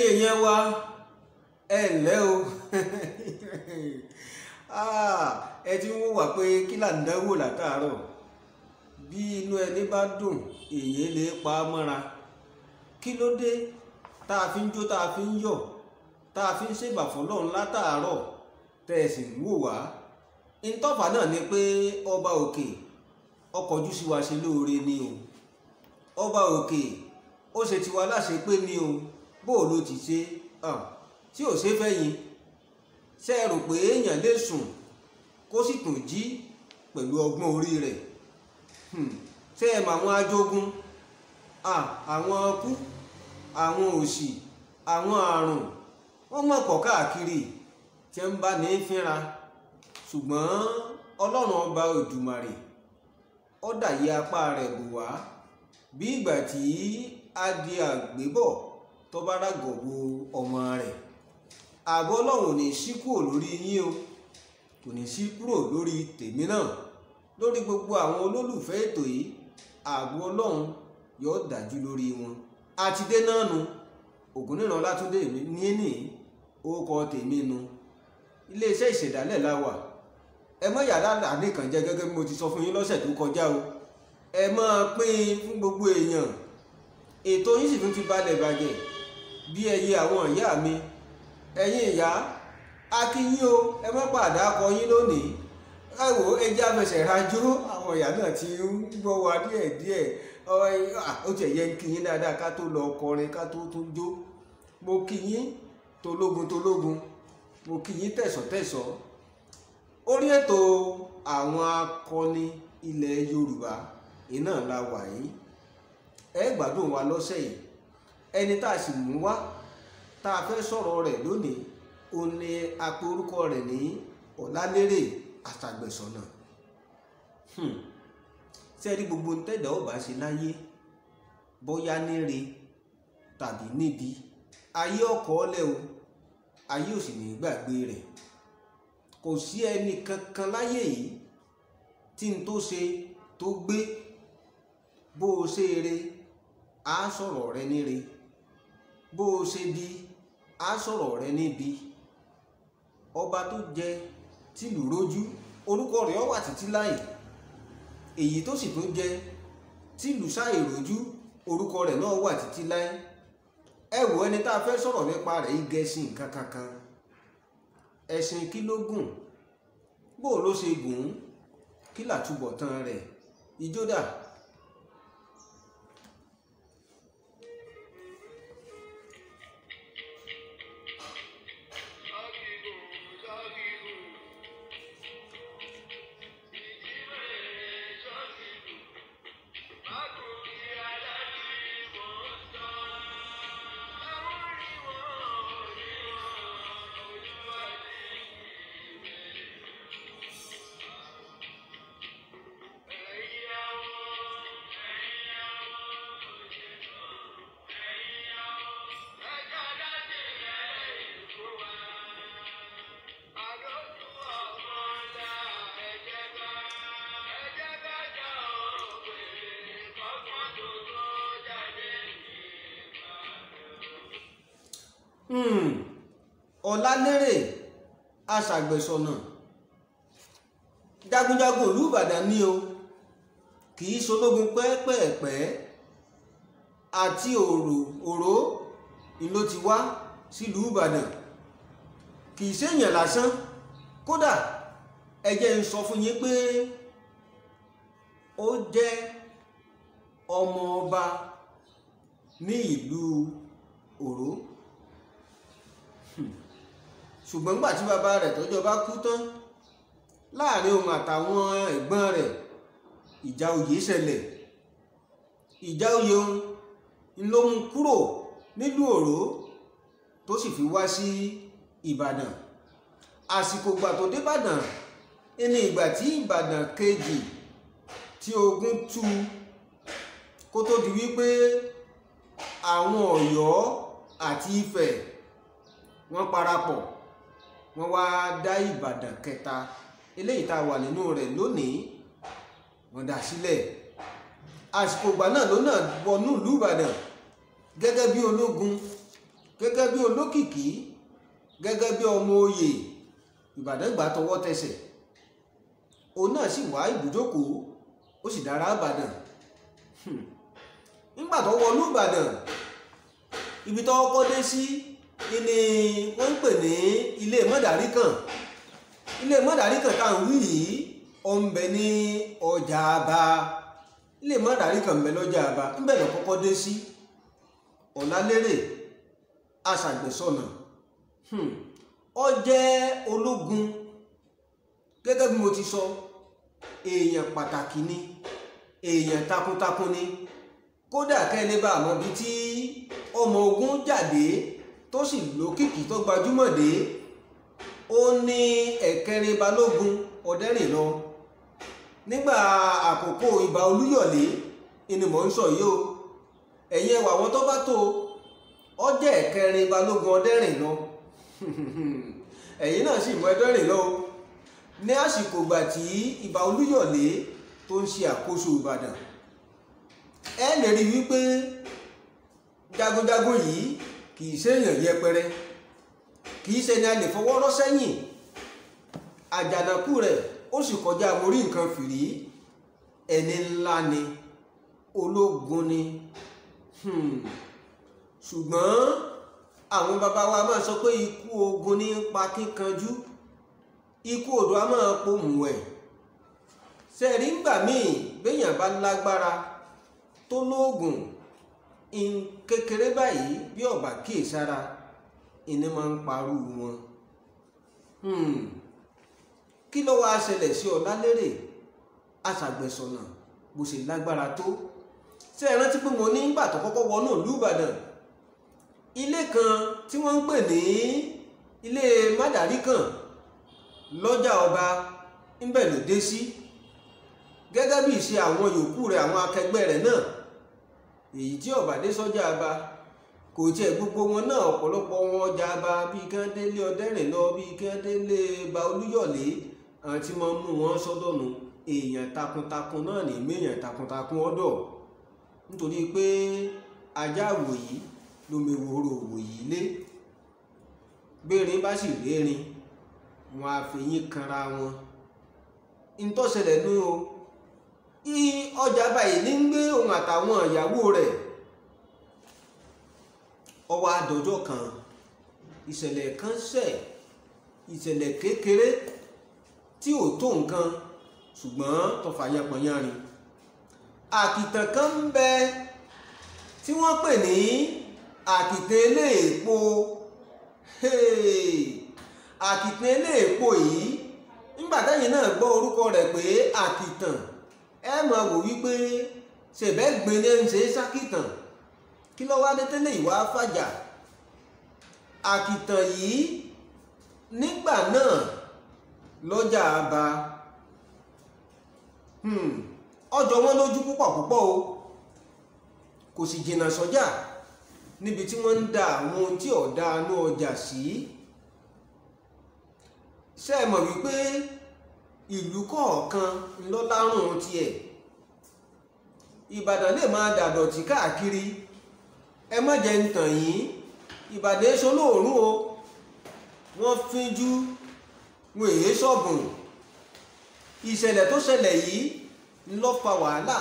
ẹ̀yin èèyàn wa ẹ ǹlẹ́ o ẹ ti ń wò wá pé kí là ń dánwò látàárọ̀ bí inú ẹni bá dùn èyí lè pa á mọ́ra kí ló dé tá a fi ń jó tá a fi ń yọ̀ tá a fi ń ṣèbà fọ́lọ́run látàárọ̀ tẹ́ ẹ sì ń wò wá ìtọ́fà náà ni pé ọba òkè ọkọ̀jú sí wa ṣe lóore ni o ọba òkè ó ṣe tiwa láṣẹ pé ni o bó ló ti ṣe tí ò ṣe fẹ́yìn ṣe rò pé èèyàn lè sùn kó sì tún jí pẹ̀lú ọgbọ́n orí rẹ̀ ṣe ẹ̀ mọ̀ àwọn ajogun àwọn ọkú àwọn òṣì àwọn àrùn wọ́n mọ̀ pọ̀ káàkiri tí ń bá ní fínra ṣùgbọ́n ọlọ́run ọba Òdùmarè ó dàyé apá rẹ̀ bò wá bí ìgbà tí adìẹ àgbébọ̀ tó bá ràgọ̀ bo ọmọ rẹ̀ ààbò ọlọ́run ò ní sí kúrò lórí yín o kò ní sí kúrò lórí tèmi náà lórí gbogbo àwọn olólùfẹ́ ètò yìí ààbò ọlọ́run yóò dájú lórí wọn àti dé náà nu Ògúnníran Ọlátúndé ní orúkọ tèmi nu iléeṣẹ́ ìṣẹ̀dálẹ̀ la wà ẹ mọ́ yàrá nìkan jẹ́ gẹ́gẹ́ bí mo ti sọ fún yín lọ́sẹ̀ tó kọjá o ẹ máa pín fún gbogbo èèyàn ètò yín sì tún ti balẹ̀ bàjẹ́ bí ẹyẹ àwọn ìyá mi ẹ̀yin ìyá a kí yín o ẹ má pàdé akọ yín lónìí ẹ wò ẹjẹ́ afẹsẹ̀ rajó àwọn ìyá náà ti ń gbọ́ wa díẹ̀díẹ̀ ó tiẹ̀ yẹ kí yín dáadáa ká tó lọ kọrin ká tó tún jó mo kí yín tológun mo kí yín tẹ̀sọ̀tẹ̀sọ̀ orí ètò àwọn akọni ilẹ̀ Yorùbá iná la wà yìí ẹ gbádùn wa lọ́sẹ̀ yìí ẹni tá a sì mú wá tá a fẹ́ sọ̀rọ̀ rẹ̀ lónìí ó ní a pè orúkọ rẹ̀ ní Ọlálérè Àṣàgbẹ̀sọ̀nà sẹ́ẹ̀rí gbogbo ntẹ́dà ó bá ṣe láyé bóyá níre tàbí níbi ayé ọkọ̀ ọ̀lẹ́ o ayé ò sì ní gbàgbé rẹ̀ kò sí ẹni kankan láyé yìí tí n tó ṣe tó gbé bó o ṣe re á sọ̀rọ̀ rẹ níre bó o ṣe bí á sọ̀rọ̀ rẹ níbi ọba tó jẹ tìlú rójú orúkọ rẹ̀ ó wà títí láì èyí tó sì tún jẹ tìlú sáì rójú orúkọ rẹ̀ náà wà títí láì ẹ wò ẹni tá a fẹ́ sọ̀rọ̀ nípa rẹ̀ yìí gẹ̀ẹ́sì nǹkan kankan ẹ̀sìn kí ló gùn bó ló ṣe gùn kí làtúbọ̀tán rẹ̀ ìjódà. Ọlálérè Àṣàgbẹ̀sọ̀nà jagunjagun ìlú Ìbàdàn ni o kì í ṣológun pẹ́ẹ́pẹ́ẹ̀pẹ́ àti òró ló ti wá sílùú Ìbàdàn kì í ṣèyàn lásán kódà ẹ jẹ́ n sọ fún yín pé ó jẹ́ ọmọ ọba ní ìlú òró ṣùgbọ́n nígbà tí bàbá rẹ̀ tó jọba kú tán láàrin òun àtàwọn ẹ̀gbọ́n rẹ̀ ìjà oyè ṣẹlẹ̀ ìjà oyè òun ló mú kúrò nílùú òró tó sì fi wá sí Ìbàdàn àsìkò ìgbà tó dé Ìbàdàn ní ìgbà tí Ìbàdàn kejì tí ogun tú kó tó di wípé àwọn Ọ̀yọ́ àti Ifẹ̀ wọ́n parapọ̀ wọ́n wá dá Ìbàdàn kẹta eléyìí tá a wà nínú rẹ̀ lónìí wọ́n dá sílẹ̀ àsìkò ìgbà náà ló náà wọnú ìlú Ìbàdàn gẹ́gẹ́ bí ológun gẹ́gẹ́ bí olókìkí, gẹ́gẹ́ bí ọmọ oyè. Ìbàdàn gbà tọwọ́ tẹsẹ̀, òun náà sì wá ibùjókòó, ó sì dára Ìbàdàn. Nígbà tó wọlú Ìbàdàn, ibi tó kọ́ dé sí ni wọ́n ń pè ní ilé Mọ̀dáríkàn. Ilé Mọ̀dáríkàn tá à ń wí yìí ó ń bẹ ní ọjà Aba. Ilé Mọ̀dáríkàn ń bẹ lọ́jà Aba, ńbẹ̀ ló kọ́kọ́ dé sí. Ọ̀làlérè aṣàgbẹ̀sọ̀nà, ó jẹ́ ológun. Gẹ́gẹ́ bí mo ti sọ, èèyàn pàtàkì ni, èèyàn takuntakun ni. Kódà kẹ́lẹ́ bá àmọ́ bí tí ọmọ ogun jáde tó sì lókìkí tó gbajúmọ̀ dé, ó ní ẹ̀kẹrin balógun Ọ̀dẹ́rìnlọ. Nígbà àkókò ìbà Olúyọ̀lé ni mò ń sọ yìí o. Ẹ̀yin ẹwà wọn tó bá tó, ó jẹ́ ẹ̀kẹrin balógun Ọ̀dẹ́rìnlọ. Ẹ̀yin náà sì mọ Ọ̀dẹ́rìnlọ o. Ní àsìkò ìgbà tí ìbà Olúyọ̀lé tó ń ṣe àkóso Ìbàdàn, ẹ lè rí wípé jagunjagun yìí kì í ṣe èèyàn yẹpẹrẹ, kì í ṣe ni a lè fọwọ́ rọ́ sẹ́yìn. Àjànàkú rẹ̀ ó sì kọjá mórí nǹkan fìrí. Ẹni ńlá ni, ológun ni. Ṣùgbọ́n àwọn bàbá wa máa sọ pé ikú ogun ní pa kíkanjú, ikú odò a máa pòmùwẹ̀. Ṣẹ̀rí ńgbà míì béèyàn bá lágbára tó lóògùn, kékeré báyìí bí ọ̀bà kíyèsára ìní máa ń parú wọn. Kí ló wá ṣẹlẹ̀ sí Ọ̀làlérè aṣàgbẹ̀sọ̀nà bó ṣe lágbára tó? Ṣé ẹ rántí pé mo ní ìgbà tó kọ́kọ́ wọnú ìlú Ìbàdàn, ilé kan tí wọ́n ń pè ní ilé Mọ̀dáríkàn lọ́jà Ọba ńbẹ̀ ló dé sí. Gẹ́gẹ́ bí ìṣe àwọn yòókù rẹ̀, àwọn akẹgbẹ́ rẹ̀ náà, èyí tí ó bá dé sọ́jà Aba kò tiẹ̀ gbogbo wọn náà, ọ̀pọ̀lọpọ̀ wọn ọjà Aba bíi kí wọ́n délé Ọ̀dẹ́rìnlọ, bíi kí wọ́n délé Ìbà Olúyọ̀lé, àwọn tí wọ́n mú wọn sọ́dọ̀nù. Èèyàn takuntakun náà ní méèyàn takuntakun ọ̀dọ̀, nítorí pé ajá àwòyí ló mewòrò òwòyí lé. Bérin bá sì rérin, wọn á fi yín kanra wọn. Ntọ́ṣẹlẹ̀ nú o. Ọjà báyìí ní ń gbé òun àtàwọn ìyàwó rẹ̀. Ó wá dọjọ́ kan, ìṣẹ̀lẹ̀ kan ṣẹ̀, ìṣẹ̀lẹ̀ kékeré tí ò tó nǹkan ṣùgbọ́n tó fà yánpọnyánrin. Àkìtàn kan ń bẹ tí wọ́n pè ní àkìtàn eléèpo. Àkìtàn eléèpo yìí, nígbà tẹ́yìn náà gbọ́ orúkọ rẹ̀ pé àkìtàn, ẹ máa wò wípé ṣèbẹ́ gbé ní ń ṣe sákìtàn. Kí ló wá dé tẹ́lẹ̀ ìwà fàjà? Àkìtàn yìí nígbà náà lọ́jà Aba, ọjọ́ wọn lójú púpọ̀ púpọ̀ o. Kò sì jìnnà sọ́jà níbi tí wọ́n ń da àwọn ohun tí ò dáa nú ọjà sí. Ṣé ẹ mọ̀ wípé ìlú kọ̀ọ̀kan ló lárùn tiẹ̀? Ìbàdàn lè máa dàdọ̀tí káàkiri, ẹ má jẹ́ ń tàn yín, Ìbàdàn èso lóòrùn o. Wọ́n fínjú, wọn èyí sọ̀bùn. Ìṣẹ̀lẹ̀ tó ṣẹlẹ̀ yìí ló fa wàhálà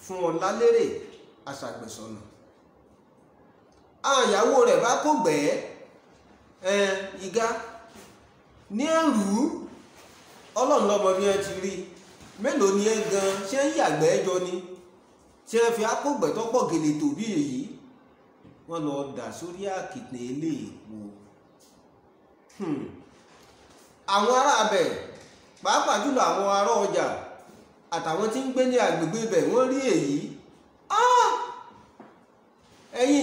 fún Ọ̀làlérè aṣàgbẹ̀sọ̀nà. Àwọn ìyàwó rẹ̀ bá kó gbẹ́ igá ní ẹ̀rù. Ọlọ́run lọ́mọ bí wọ́n ti rí. Mélòó ni ẹ gan ṣé ń yàgbẹ́ ẹjọ́ ni tí wọ́n fi akógbẹ́ tó pọ̀ gèlè tó bí èyí, wọ́n lọ dà sórí àkìtàn eléèpo. Àwọn ará abẹ̀, pàápàá jùlọ àwọn ará ọjà àtàwọn tí ń gbé ní agbègbè ibẹ̀, wọ́n rí èyí. Ẹ̀yin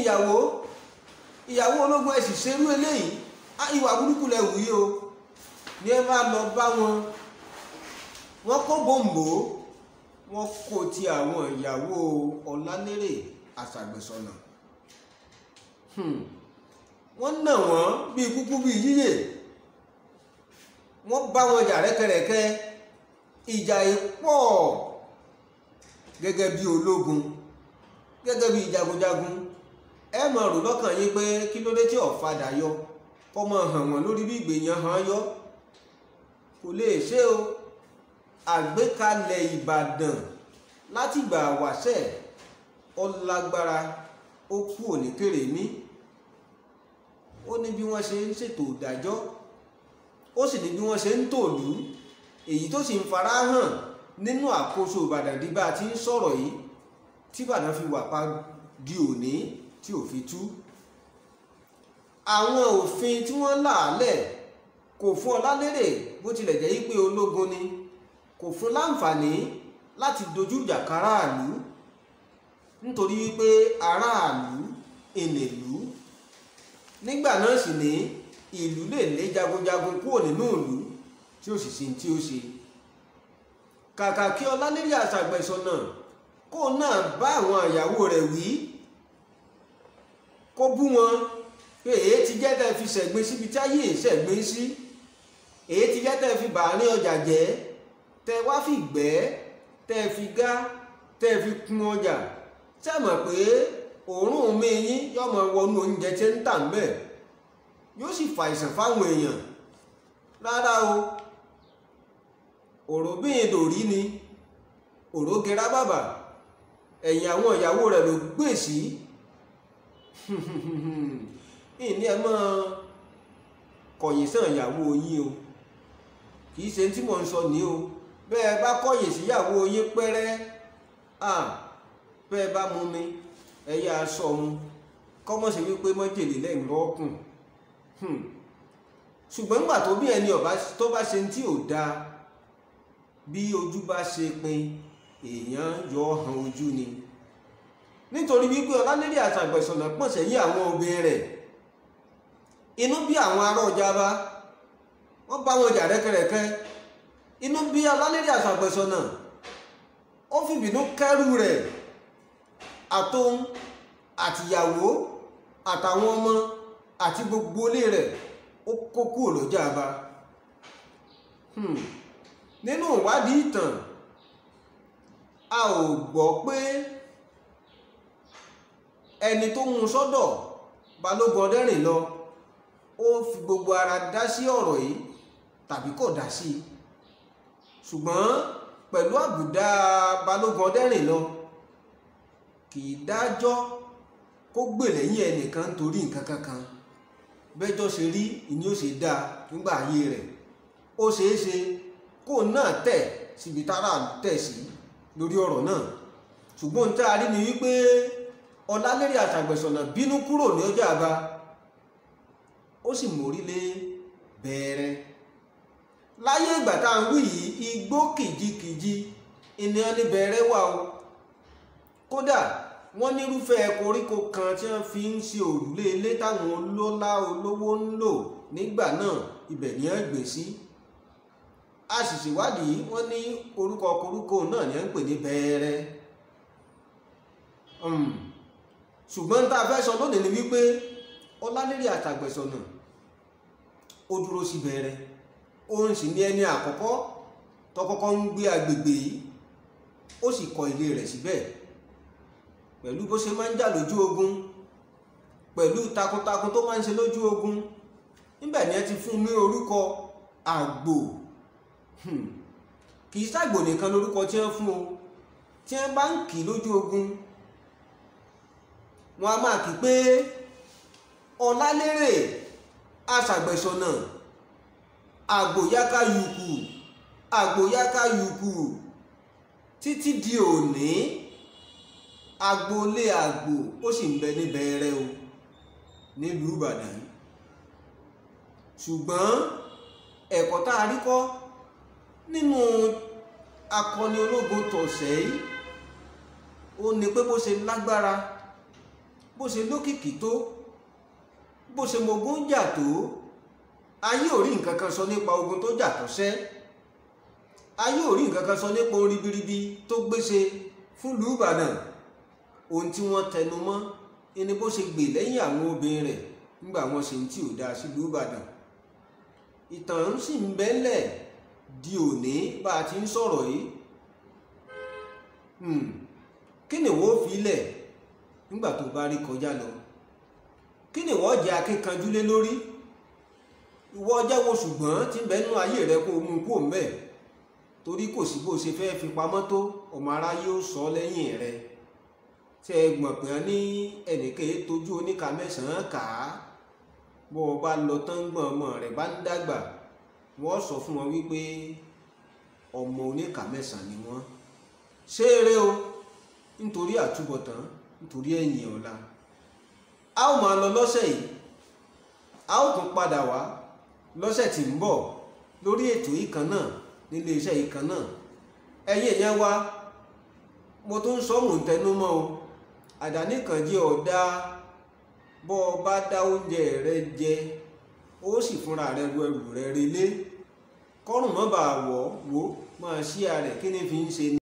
ìyàwó ológun ẹ sì ṣerú eléyìí, ìwà burúkú lẹ wù yìí o. Ní ẹ bá lọ bá wọn, wọ́n kó bòǹbò, wọ́n kó ti àwọn ìyàwó Ọ̀làlérè aṣàgbẹ̀sọ̀nà. Wọ́n nà wọ́n bíi kúkú bíi yíyè. Wọ́n bá wọn jà rẹ́kẹrẹ́kẹ́. Ìjà ìpọ̀ gẹ́gẹ́ bí ológun, gẹ́gẹ́ bí jagunjagun, ẹ mọ̀ rò lọ́kàn yín pé kí ló dé tí ọ̀fadà yọ kọ́mọ hàn wọ́n lórí bí ìgbèyàn hàn yọ kò lè ṣe o. Àgbékalẹ̀ Ìbàdàn látìgbà wáṣẹ̀ ọlágbára ó kú òní kéré mi. Ó ní bí wọ́n ṣe ń ṣètò ìdájọ́, ó sì ní bí wọ́n ṣe ń tòlú, èyí tó sì ń fara hàn nínú àkóso Ìbàdàn di bá a ti ń sọ̀rọ̀ yìí tí Ìbàdàn fi wà pa di òní tí ò fi tú. Àwọn òfin tí wọ́n là á lẹ̀ kò fún Ọlálérè bó tilẹ̀ jẹ́ pé ológun ni, kò fún láǹfààní láti dojú ìjà káràlú nítorí wípé aráàlú ènìlú. Nígbà náà sì ní ìlú lè lé jagunjagun kúrò nínú ìlú tí ó sì ṣe tí ó ṣe. Kàkà kí Ọlálérè Àṣàgbẹ̀sọ̀nà kó náà bá àwọn ìyàwó rẹ̀ wí, kó bú wọn pé èyí ti jẹ́ tẹ́ fi ṣẹ̀gbin síbi tí ayé ṣẹ̀gbin sí, èyí ti jẹ́ tẹ́ fi bàárín ọjà jẹ́, tẹ́ wá fi gbẹ́, tẹ́ fi gá, tẹ́ fi kún ọjà. Ṣé mọ̀ pé òórùn mi yín yóò máa wọnú oúnjẹ tí ń tà ń bẹ̀, yóò sì fa àìsàn fáwọn èèyàn? Rárá o, òróbìnrin dòrí ni, òrógera bàbà, ẹ̀yìn àwọn ìyàwó rẹ̀ ló gbé sí. Ìní ẹ máa kọ̀yìn sàn ìyàwó yín o, kì í ṣe tí mò ń sọ ní o. Bẹ́ẹ̀ bá kọ̀yìn sí ìyàwó yín pẹ́rẹ́, bẹ́ẹ̀ bá mú mi ẹ̀yà aṣọ mu kọ́mọ̀ sí wípé mọ́jèlé lẹ́yìn rọ́ọ̀kùn. Ṣùgbọ́n nígbà tó bí ẹni tó bá ṣe tí ò dáa, bí ojú bá ṣe pin èèyàn yọ hàn ojú ni. Nítorí wípé Ọlálérè Àṣàgbẹ̀sọ̀nà pọ̀n sẹ́yìn àwọn obìnrin rẹ̀, inú bí àwọn ará Ọjà'ba, wọ́n bá wọn jà rẹ́kẹrẹ́kẹ́. Inú bí Ọlálérè Àṣàgbẹ̀sọ̀nà, ó fìbínú kẹ́rù rẹ̀ àtòun àtìyàwó àtàwọn ọmọ àti gbogbo ilé rẹ̀ ó kó kúrò l'Ọjà'ba. Nínú ìwádìí ìtàn a ò gbọ́ pé ẹni tó mú sọ́dọ̀ Balógun Ọdẹ́rìnlọ ó fi gbogbo ara dá sí ọ̀rọ̀ yìí tàbí kò dá sí. Ṣùgbọ́n pẹ̀lú àbùdá Balógun Ọdẹ́rìnlọ, kì í dájọ́ kó gbè lẹ́yìn ẹnìkan torí nǹkan kankan. Bẹ́jọ́ ṣe rí ìní ó ṣe dáa nígbà ayé rẹ̀. Ó ṣeé ṣe kó náà tẹ̀ síbi tára tẹ̀ sí lórí ọ̀rọ̀ náà. Ṣùgbọ́n tá a rí ni wípé Ọlálérè Àṣàgbẹ̀sọ̀nà bínú kúrò ní Ọjà'ba, ó sì mórí lé Bẹ̀rẹ̀. Láyé ìgbà tá à ń wí yìí, igbó kìjikìji ènìyàn ní Bẹ̀rẹ̀ wà o. Kódà wọ́n nírúfẹ́ koríko kan tí wọ́n fi ń ṣe òrùlé ilé táwọn olólá olówó ń lò nígbà náà, ibẹ̀ ni wọ́n gbé sí. A sì ṣèwádìí, wọ́n ní orúkọ koríko náà ni wọ́n ń pè ní Bẹ̀rẹ̀. Ṣùgbọ́n tá a fẹ́ sọ lónìí ni wípé Ọlálérè Àṣàgbẹ̀sọ̀nà ó dúró sí Bẹ̀rẹ̀. Òun sì ní ẹni àkọ́kọ́ tó kọ́kọ́ ń gbé agbègbè yìí, ó sì kọ́ ilé rẹ̀ síbẹ̀. Pẹ̀lú bó ṣe máa ń jà lójú ogun, pẹ̀lú takuntakun tó máa ń ṣe lójú ogun, níbẹ̀ ni ẹ ti fún ní orúkọ Àgbò. Kì í ṣàgbò nìkan lórúkọ tí wọ́n fún o. Tí wọ́n bá ń kì í lójú ogun, wọ́n á máa kì pé Ọlálérè Àṣàgbẹ̀sọ̀nà àgbòyákáyùkù, àgbòyákáyùkù. Títí di òní, agboolé Àgbò ó sì ń bẹ ní Bẹ̀rẹ̀ o, nílùú Ìbàdàn. Ṣùgbọ́n ẹ̀kọ́ tá a rí kọ́ nínú akọni ológun tọ̀sẹ̀ yìí, ó ní pé bó ṣe lágbára, bó ṣe lókìkí tó, bó ṣe mogun jà tó, ayé ò rí nǹkan kan sọ nípa ogun tó jà tọ́sẹ́. Ayé ò rí nǹkan kan sọ nípa orin ribiribi tó gbéṣe fún ìlú Ìbàdàn. Ohun tí wọ́n tẹnu mọ́ ni bó ṣe gbè lẹ́yìn àwọn obìnrin rẹ̀ nígbà wọ́n ṣe tí ò dáa sí ìlú Ìbàdàn. Ìtàn sì ń bẹ́lẹ̀ di òní bá a ti ń sọ̀rọ̀ yìí. Kí ni wọ́n fi lẹ̀ nígbà tó bá rí kọjá lọ? kí ni wọ́n jẹ́ akíkanjú lé lórí? ìwọ jẹ́wọ́ ṣùgbọ́n tí ń bẹ nínú ayé rẹ kó mú kó mẹ́, torí kò sí bó ṣe fẹ́ fi pamọ́ tó, ọmọ aráyé ó sọ lẹ́yìn rẹ. ṣé ẹ gbọ̀n pé ní ẹnìkan tójú oníka mẹ́sàn-án kà á, bó o bá lọ tán gbọ̀n ọmọ rẹ̀ bá ń dàgbà, wọ́n sọ fún wọn wípé ọmọ oníka mẹ́sàn-án ni wọ́n. ṣé eré o, nítorí àtúbọ̀tán, nítorí ẹ̀yìn ọ̀la. a ó máa lọ lọ́sẹ̀ yìí, a ó tún padà wá lọ́sẹ̀ tí ń bọ̀ lórí ètò yìí kan náà nílé iṣẹ́ yìí kan náà. ẹ̀yin èèyàn wa, mo tún ń sọ mò ń tẹnu mọ́ o, àdánìkànjẹ́ ọ̀dá. bọ́ ọ bá dá oúnjẹ rẹ jẹ, ó sì fúnra rẹ ru ẹrù rẹ relé, kọ́rùn mọ́ bá wọ̀ wò máa ṣí ara rẹ̀, kí ni fi ń ṣe ni.